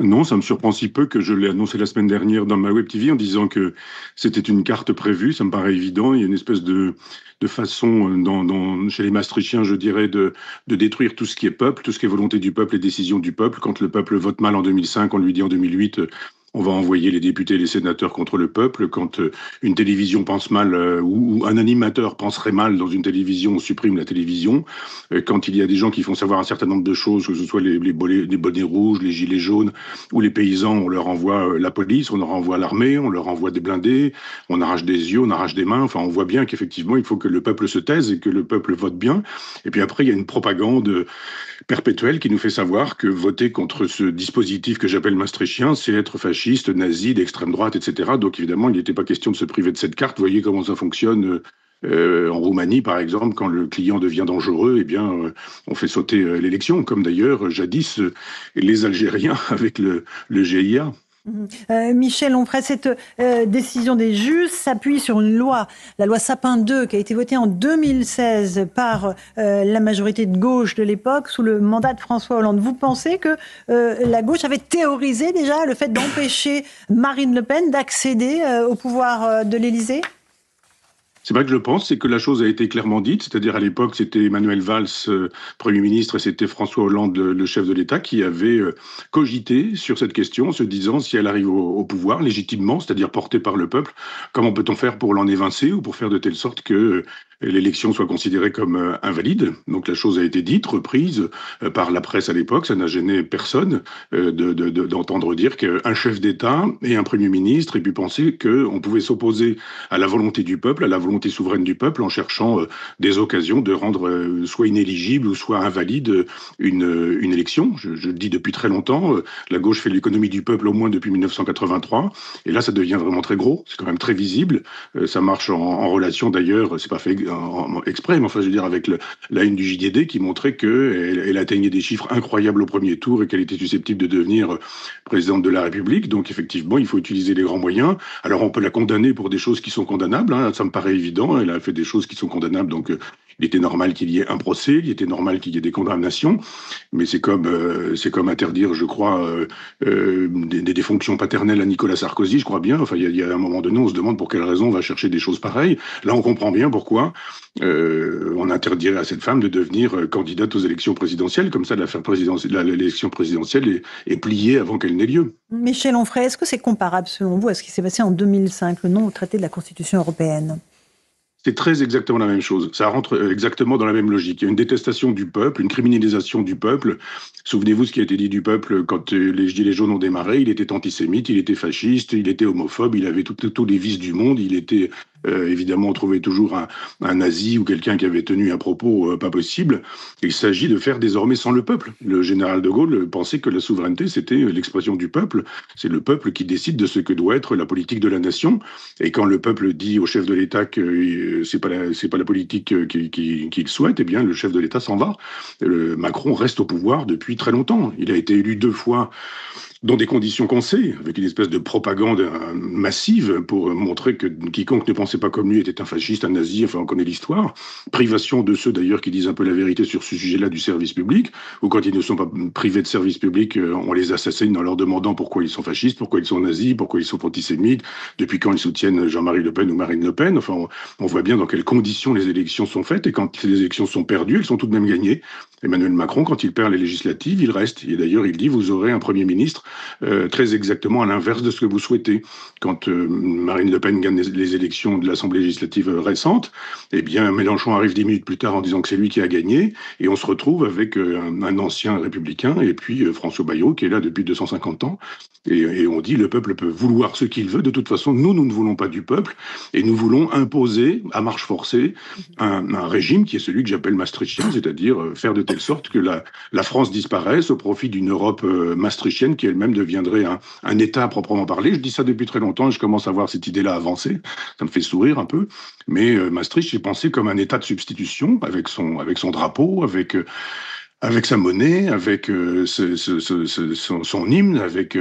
Non, ça me surprend si peu que je l'ai annoncé la semaine dernière dans ma Web TV en disant que c'était une carte prévue. Ça me paraît évident. Il y a une espèce de façon chez les Maastrichtiens, je dirais, de détruire tout ce qui est peuple, tout ce qui est volonté du peuple et décision du peuple. Quand le peuple vote mal en 2005, on lui dit en 2008, on va envoyer les députés et les sénateurs contre le peuple. Quand une télévision pense mal ou un animateur penserait mal dans une télévision, on supprime la télévision. Quand il y a des gens qui font savoir un certain nombre de choses, que ce soit les bonnets rouges, les gilets jaunes, ou les paysans, on leur envoie la police, on leur envoie l'armée, on leur envoie des blindés, on arrache des yeux, on arrache des mains. Enfin, on voit bien qu'effectivement, il faut que le peuple se taise et que le peuple vote bien. Et puis après, il y a une propagande perpétuelle qui nous fait savoir que voter contre ce dispositif que j'appelle maastrichtien, c'est être fasciste, nazi, d'extrême droite, etc. Donc évidemment, il n'était pas question de se priver de cette carte. Vous voyez comment ça fonctionne. En Roumanie, par exemple, quand le client devient dangereux, eh bien, on fait sauter l'élection, comme d'ailleurs jadis les Algériens avec le GIA. Michel Onfray, cette décision des juges s'appuie sur une loi, la loi Sapin 2, qui a été votée en 2016 par la majorité de gauche de l'époque, sous le mandat de François Hollande. Vous pensez que la gauche avait théorisé déjà le fait d'empêcher Marine Le Pen d'accéder au pouvoir de l'Élysée? C'est vrai que je pense, c'est que la chose a été clairement dite, c'est-à-dire à l'époque c'était Emmanuel Valls, Premier ministre, et c'était François Hollande, le chef de l'État, qui avait cogité sur cette question, en se disant si elle arrive au pouvoir légitimement, c'est-à-dire portée par le peuple, comment peut-on faire pour l'en évincer ou pour faire de telle sorte que l'élection soit considérée comme invalide. Donc la chose a été dite, reprise par la presse à l'époque, ça n'a gêné personne d'entendre dire qu'un chef d'État et un Premier ministre aient pu penser qu'on pouvait s'opposer à la volonté du peuple, à la volonté souveraine du peuple, en cherchant des occasions de rendre soit inéligible ou soit invalide une élection. Je le dis depuis très longtemps, la gauche fait l'économie du peuple au moins depuis 1983, et là ça devient vraiment très gros, c'est quand même très visible, ça marche en relation d'ailleurs, c'est pas fait exprès, mais enfin je veux dire avec la une du JDD qui montrait qu'elle atteignait des chiffres incroyables au premier tour et qu'elle était susceptible de devenir présidente de la République, donc effectivement il faut utiliser les grands moyens. Alors on peut la condamner pour des choses qui sont condamnables, hein, ça me paraît évident, elle a fait des choses qui sont condamnables, donc il était normal qu'il y ait un procès, il était normal qu'il y ait des condamnations, mais c'est comme interdire, je crois, des fonctions paternelles à Nicolas Sarkozy, je crois bien. Enfin, il y a un moment donné, on se demande pour quelle raison on va chercher des choses pareilles. Là, on comprend bien pourquoi on interdirait à cette femme de devenir candidate aux élections présidentielles, comme ça l'affaire présidentielle, l'élection présidentielle est pliée avant qu'elle n'ait lieu. Michel Onfray, est-ce que c'est comparable selon vous à ce qui s'est passé en 2005, le non au traité de la Constitution européenne? C'est très exactement la même chose. Ça rentre exactement dans la même logique. Il y a une détestation du peuple, une criminalisation du peuple. Souvenez-vous ce qui a été dit du peuple quand les Gilets jaunes ont démarré. Il était antisémite, il était fasciste, il était homophobe, il avait tous les vices du monde. Il était évidemment, on trouvait toujours un nazi ou quelqu'un qui avait tenu un propos pas possible. Il s'agit de faire désormais sans le peuple. Le général de Gaulle pensait que la souveraineté, c'était l'expression du peuple. C'est le peuple qui décide de ce que doit être la politique de la nation. Et quand le peuple dit au chef de l'État que c'est pas la politique qu'il souhaite, eh bien, le chef de l'État s'en va. Macron reste au pouvoir depuis très longtemps. Il a été élu 2 fois dans des conditions qu'on sait, avec une espèce de propagande massive pour montrer que quiconque ne pensait pas comme lui était un fasciste, un nazi, enfin on connaît l'histoire. Privation de ceux d'ailleurs qui disent un peu la vérité sur ce sujet-là du service public, ou quand ils ne sont pas privés de service public, on les assassine en leur demandant pourquoi ils sont fascistes, pourquoi ils sont nazis, pourquoi ils sont antisémites, depuis quand ils soutiennent Jean-Marie Le Pen ou Marine Le Pen. Enfin, on voit bien dans quelles conditions les élections sont faites, et quand les élections sont perdues, elles sont tout de même gagnées. Emmanuel Macron, quand il perd les législatives, il reste. Et d'ailleurs, il dit, vous aurez un Premier ministre très exactement à l'inverse de ce que vous souhaitez. Quand Marine Le Pen gagne les élections de l'Assemblée législative récente, eh bien, Mélenchon arrive 10 minutes plus tard en disant que c'est lui qui a gagné, et on se retrouve avec un ancien républicain, et puis François Bayrou, qui est là depuis 250 ans, et on dit, le peuple peut vouloir ce qu'il veut, de toute façon, nous ne voulons pas du peuple, et nous voulons imposer, à marche forcée, un régime qui est celui que j'appelle maastrichtien, c'est-à-dire faire de telle sorte que la France disparaisse au profit d'une Europe maastrichtienne qui elle-même deviendrait un État à proprement parler. Je dis ça depuis très longtemps et je commence à voir cette idée-là avancer. Ça me fait sourire un peu. Mais Maastricht, j'ai pensé comme un État de substitution avec son drapeau, avec sa monnaie, avec son hymne, avec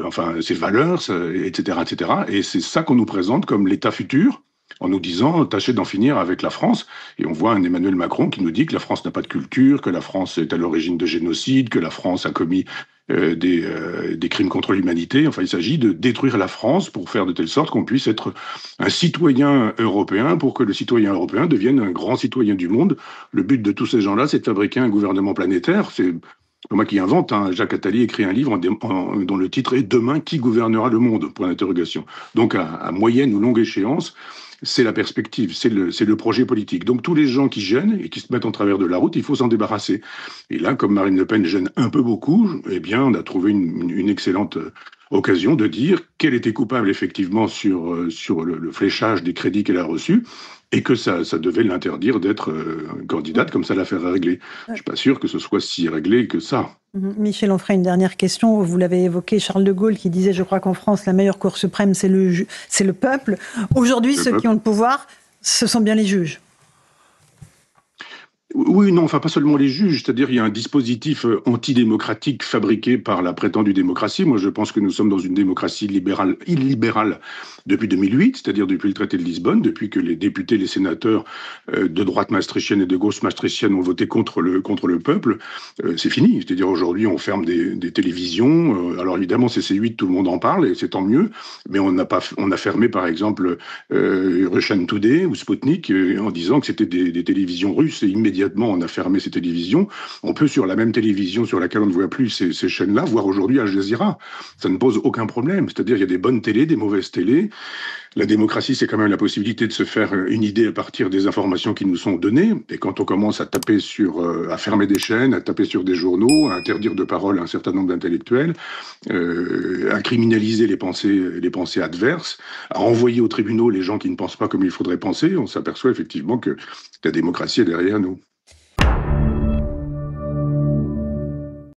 enfin ses valeurs, etc., etc. Et c'est ça qu'on nous présente comme l'État futur, en nous disant tâchez d'en finir avec la France. Et on voit un Emmanuel Macron qui nous dit que la France n'a pas de culture, que la France est à l'origine de génocide, que la France a commis des crimes contre l'humanité. Enfin, il s'agit de détruire la France pour faire de telle sorte qu'on puisse être un citoyen européen, pour que le citoyen européen devienne un grand citoyen du monde. Le but de tous ces gens-là, c'est de fabriquer un gouvernement planétaire. C'est pas moi qui invente, hein. Jacques Attali écrit un livre dont le titre est Demain, qui gouvernera le monde? Point d'interrogation. Donc, à moyenne ou longue échéance, c'est la perspective, c'est le projet politique. Donc tous les gens qui gênent et qui se mettent en travers de la route, il faut s'en débarrasser. Et là, comme Marine Le Pen gêne un peu beaucoup, eh bien, on a trouvé une excellente occasion de dire qu'elle était coupable effectivement sur le fléchage des crédits qu'elle a reçus et que ça devait l'interdire d'être candidate comme ça l'affaire est réglée. Je suis pas sûr que ce soit si réglé que ça. Michel Onfray, une dernière question. Vous l'avez évoqué, Charles de Gaulle qui disait, je crois qu'en France, la meilleure cour suprême, c'est le peuple. Aujourd'hui, ceux qui ont le pouvoir, ce sont bien les juges. Oui, non, enfin pas seulement les juges, c'est-à-dire il y a un dispositif antidémocratique fabriqué par la prétendue démocratie. Moi, je pense que nous sommes dans une démocratie illibérale depuis 2008, c'est-à-dire depuis le traité de Lisbonne, depuis que les députés, les sénateurs de droite maastrichtienne et de gauche maastrichtienne ont voté contre le peuple. C'est fini, c'est-à-dire aujourd'hui on ferme des télévisions. Alors évidemment c'est C8, tout le monde en parle et c'est tant mieux, mais on a fermé par exemple Russia Today ou Sputnik en disant que c'était des télévisions russes et immédiatement on a fermé ces télévisions. On peut sur la même télévision sur laquelle on ne voit plus ces chaînes-là voir aujourd'hui Al Jazeera. Ça ne pose aucun problème. C'est-à-dire il y a des bonnes télés, des mauvaises télés. La démocratie, c'est quand même la possibilité de se faire une idée à partir des informations qui nous sont données. Et quand on commence à taper à fermer des chaînes, à taper sur des journaux, à interdire de parole à un certain nombre d'intellectuels, à criminaliser les pensées adverses, à envoyer aux tribunaux les gens qui ne pensent pas comme il faudrait penser, on s'aperçoit effectivement que la démocratie est derrière nous.